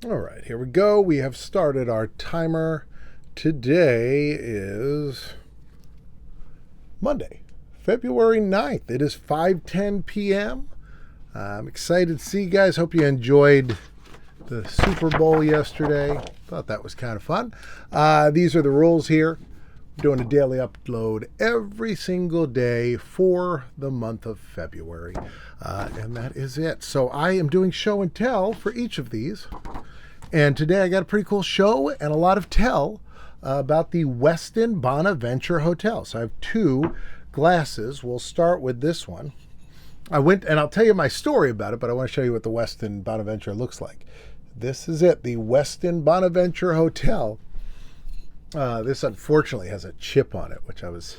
All right, here we go. We have started our timer. Today is Monday, February 9th. It is 5:10 p.m. I'm excited to see you guys. Hope you enjoyed the Super Bowl yesterday. Thought that was kind of fun. These are the rules here. We're doing a daily upload every single day for the month of February. And that is it. So I am doing show and tell for each of these. And today I got a pretty cool show and a lot of tell about the Westin Bonaventure Hotel. So I have two glasses. We'll start with this one. I went, and I'll tell you my story about it, but I want to show you what the Westin Bonaventure looks like. This is it, the Westin Bonaventure Hotel. This unfortunately has a chip on it, which I was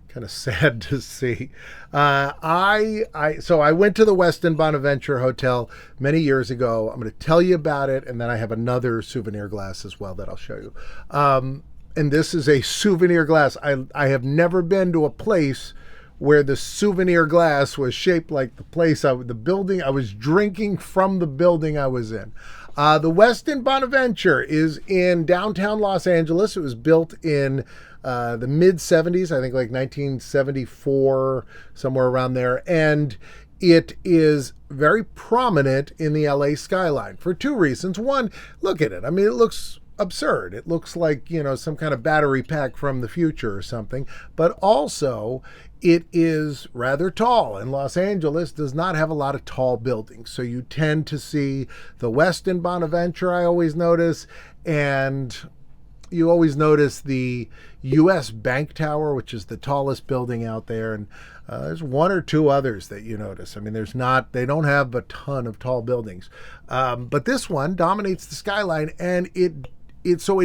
kind of sad to see. So I went to the Westin Bonaventure Hotel many years ago. I'm going to tell you about it, and then I have another souvenir glass as well that I'll show you. And this is a souvenir glass. I have never been to a place where the souvenir glass was shaped like the place, the building. I was drinking from the building I was in. The Westin Bonaventure is in downtown Los Angeles. It was built in the mid 70s, I think like 1974, somewhere around there. And it is very prominent in the LA skyline for two reasons. One, look at it. I mean, it looks absurd. It looks like, some kind of battery pack from the future or something. But also, it is rather tall, and Los Angeles does not have a lot of tall buildings. So you tend to see the Westin Bonaventure, I always notice, and you always notice the U.S. Bank Tower, which is the tallest building out there, and there's one or two others that you notice. I mean, they don't have a ton of tall buildings, but this one dominates the skyline, and it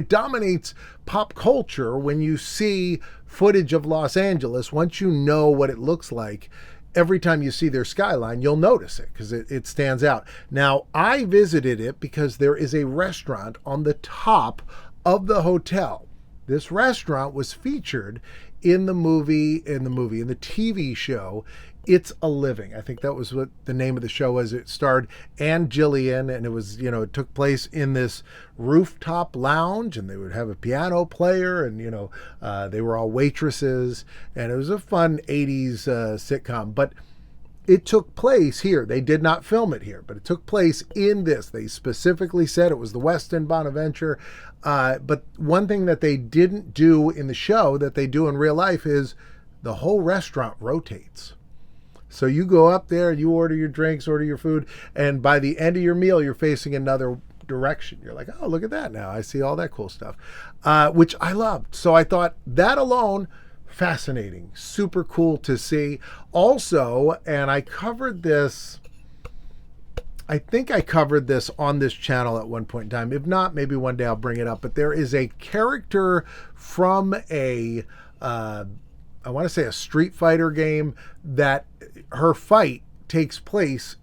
dominates pop culture. When you see footage of Los Angeles, once you know what it looks like, every time you see their skyline, you'll notice it because it stands out. Now, I visited it because there is a restaurant on the top of the hotel. This restaurant was featured in the TV show It's a Living. I think that was what the name of the show was. It starred Ann Gillian, and it was, it took place in this rooftop lounge, and they would have a piano player, and, they were all waitresses, and it was a fun 80s sitcom. But it took place here. They did not film it here, but it took place in this. They specifically said it was the Westin Bonaventure. But one thing that they didn't do in the show that they do in real life is the whole restaurant rotates. So you go up there, you order your drinks, order your food, and by the end of your meal, you're facing another direction. You're like, oh, look at that now. I see all that cool stuff, which I loved. So I thought that alone, fascinating, super cool to see. Also, and I covered this, I think I covered this on this channel at one point in time. If not, maybe one day I'll bring it up. But there is a character from I want to say a Street Fighter game that her fight takes place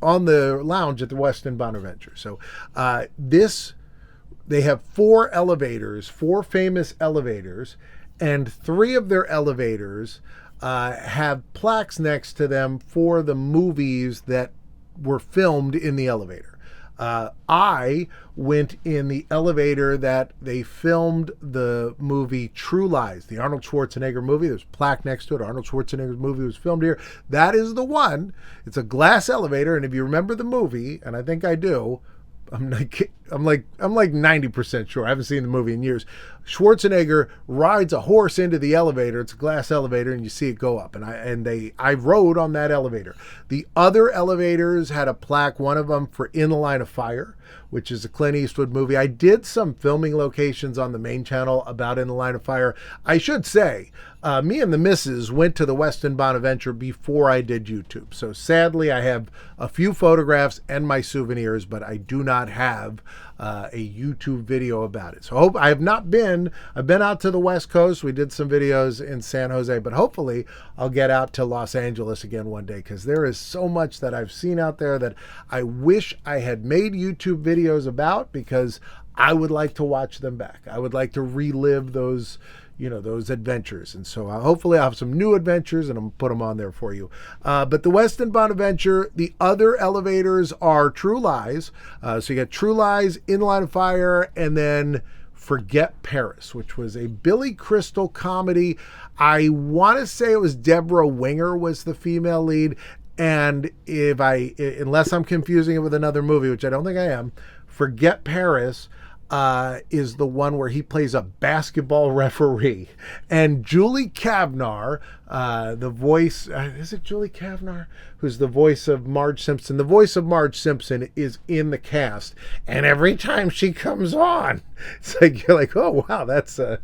on the lounge at the Westin Bonaventure. So they have four famous elevators, and three of their elevators have plaques next to them for the movies that were filmed in the elevator. I went in the elevator that they filmed the movie True Lies, the Arnold Schwarzenegger movie. There's a plaque next to it. Arnold Schwarzenegger's movie was filmed here. That is the one. It's a glass elevator, and if you remember the movie, and I think I do, I'm like 90% sure. I haven't seen the movie in years. Schwarzenegger rides a horse into the elevator. It's a glass elevator, and you see it go up. And I rode on that elevator. The other elevators had a plaque. One of them for In the Line of Fire, which is a Clint Eastwood movie. I did some filming locations on the main channel about In the Line of Fire. I should say, me and the missus went to the Westin Bonaventure before I did YouTube. So sadly, I have a few photographs and my souvenirs, but I do not have a YouTube video about it. So I've been out to the West Coast. We did some videos in San Jose, but hopefully I'll get out to Los Angeles again one day, because there is so much that I've seen out there that I wish I had made YouTube videos about, because I would like to watch them back. I would like to relive those, those adventures. And so hopefully I'll have some new adventures and I'm put them on there for you. But the Westin Bonaventure, the other elevators are True Lies. So you got True Lies, In Line of Fire, and then Forget Paris, which was a Billy Crystal comedy. I want to say it was Deborah Winger was the female lead. And unless I'm confusing it with another movie, which I don't think I am, Forget Paris is the one where he plays a basketball referee. And Julie Kavnar, the voice, is it Julie Kavnar? Who's the voice of Marge Simpson? The voice of Marge Simpson is in the cast. And every time she comes on, it's like, you're like, oh, wow, that's a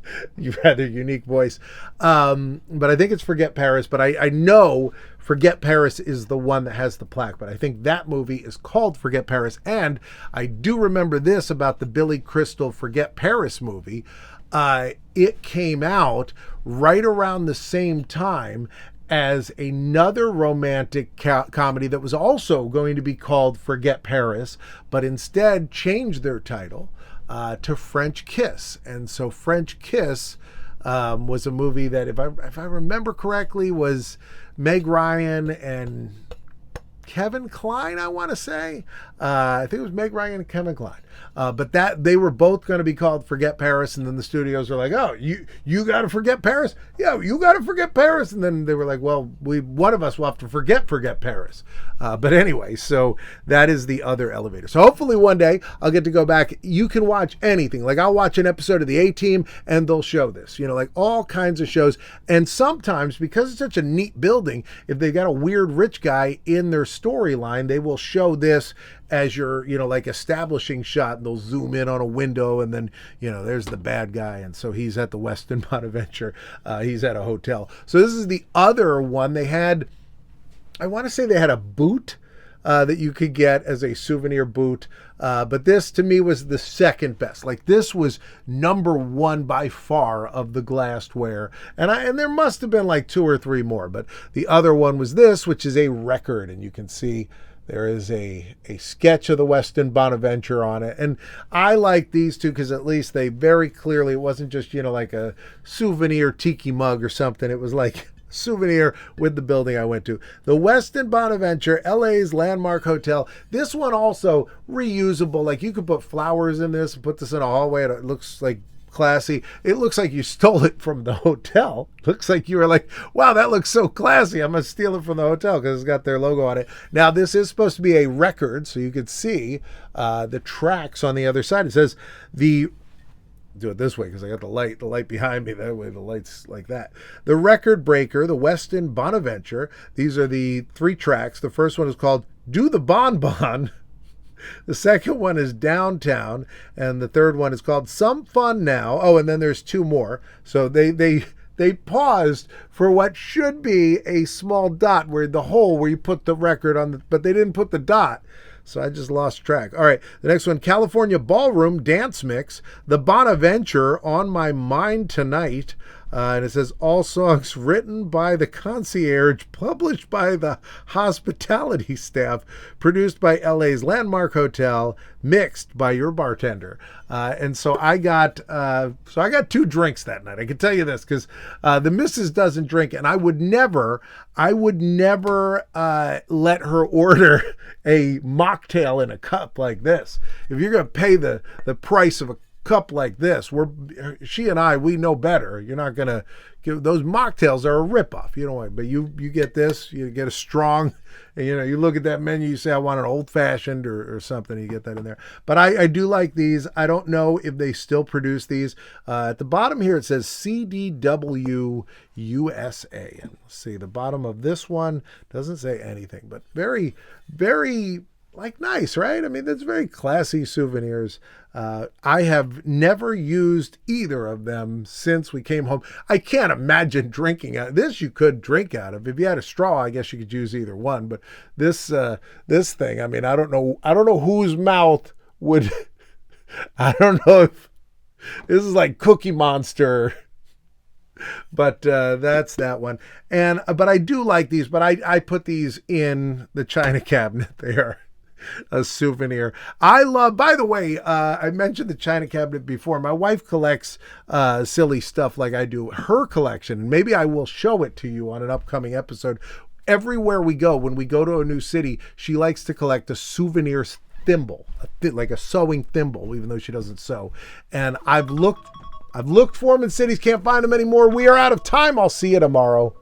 rather unique voice. But I think it's Forget Paris. But I know Forget Paris is the one that has the plaque, but I think that movie is called Forget Paris. And I do remember this about the Billy Crystal Forget Paris movie. It came out right around the same time as another romantic comedy that was also going to be called Forget Paris, but instead changed their title to French Kiss. And so French Kiss was a movie that, if I remember correctly, was Meg Ryan and Kevin Kline, I want to say. I think it was Meg Ryan and Kevin Kline. But that they were both going to be called Forget Paris, and then the studios were like, "Oh, you got to forget Paris? Yeah, you got to forget Paris." And then they were like, "Well, one of us will have to forget Paris." But anyway, so that is the other elevator. So hopefully one day I'll get to go back. You can watch anything. Like I'll watch an episode of the A-Team, and they'll show this. Like all kinds of shows. And sometimes, because it's such a neat building, if they got a weird rich guy in their storyline, they will show this as your, like establishing shot, and they'll zoom in on a window, and then, there's the bad guy. And so he's at the Westin Bonaventure. He's at a hotel. So this is the other one. They had, I want to say they had a boot that you could get as a souvenir boot. But this to me was the second best. Like this was number one by far of the glassware. And there must have been like 2 or 3 more, but the other one was this, which is a record. And you can see there is a sketch of the Westin Bonaventure on it. And I like these two because at least they very clearly, it wasn't just, like a souvenir tiki mug or something. It was like souvenir with the building I went to. The Westin Bonaventure, LA's landmark hotel. This one also reusable. Like you could put flowers in this and put this in a hallway and it looks like classy. It looks like you stole it from the hotel. Looks like you were like, wow, that looks so classy. I'm going to steal it from the hotel because it's got their logo on it. Now, this is supposed to be a record, so you could see the tracks on the other side. It says do it this way because I got the light behind me. That way the light's like that. The record breaker, the Westin Bonaventure. These are the 3 tracks. The first one is called Do the Bon Bon. The second one is Downtown, and the third one is called Some Fun Now. Oh, and then there's 2 more. So they paused for what should be a small dot where the hole where you put the record on, but they didn't put the dot. So I just lost track. All right, the next one, California Ballroom Dance Mix, the Bonaventure, On My Mind Tonight. And it says all songs written by the concierge, published by the hospitality staff, produced by LA's landmark hotel, mixed by your bartender. And so I got 2 drinks that night. I can tell you this because the missus doesn't drink, and I would never let her order a mocktail in a cup like this. If you're going to pay the price of a cup like this, she and I, we know better. You're not gonna give those mocktails are a ripoff. You know, but you get this, you get a strong, and you look at that menu, you say I want an old fashioned or something, you get that in there. But I do like these. I don't know if they still produce these. At the bottom here it says CDW USA, and let's see, the bottom of this one doesn't say anything, but very, very nice, right? I mean, that's very classy souvenirs. I have never used either of them since we came home. I can't imagine drinking out of this. You could drink out of. If you had a straw, I guess you could use either one. But this thing, I mean, I don't know whose mouth would. I don't know if this is like Cookie Monster. But that's that one. But I do like these. But I put these in the china cabinet there. a souvenir. I love, by the way, I mentioned the china cabinet before. My wife collects silly stuff like I do. Her collection, and maybe I will show it to you on an upcoming episode. Everywhere we go, when we go to a new city, she likes to collect a souvenir thimble, like a sewing thimble, even though she doesn't sew. And I've looked for them in cities, can't find them anymore. We are out of time. I'll see you tomorrow.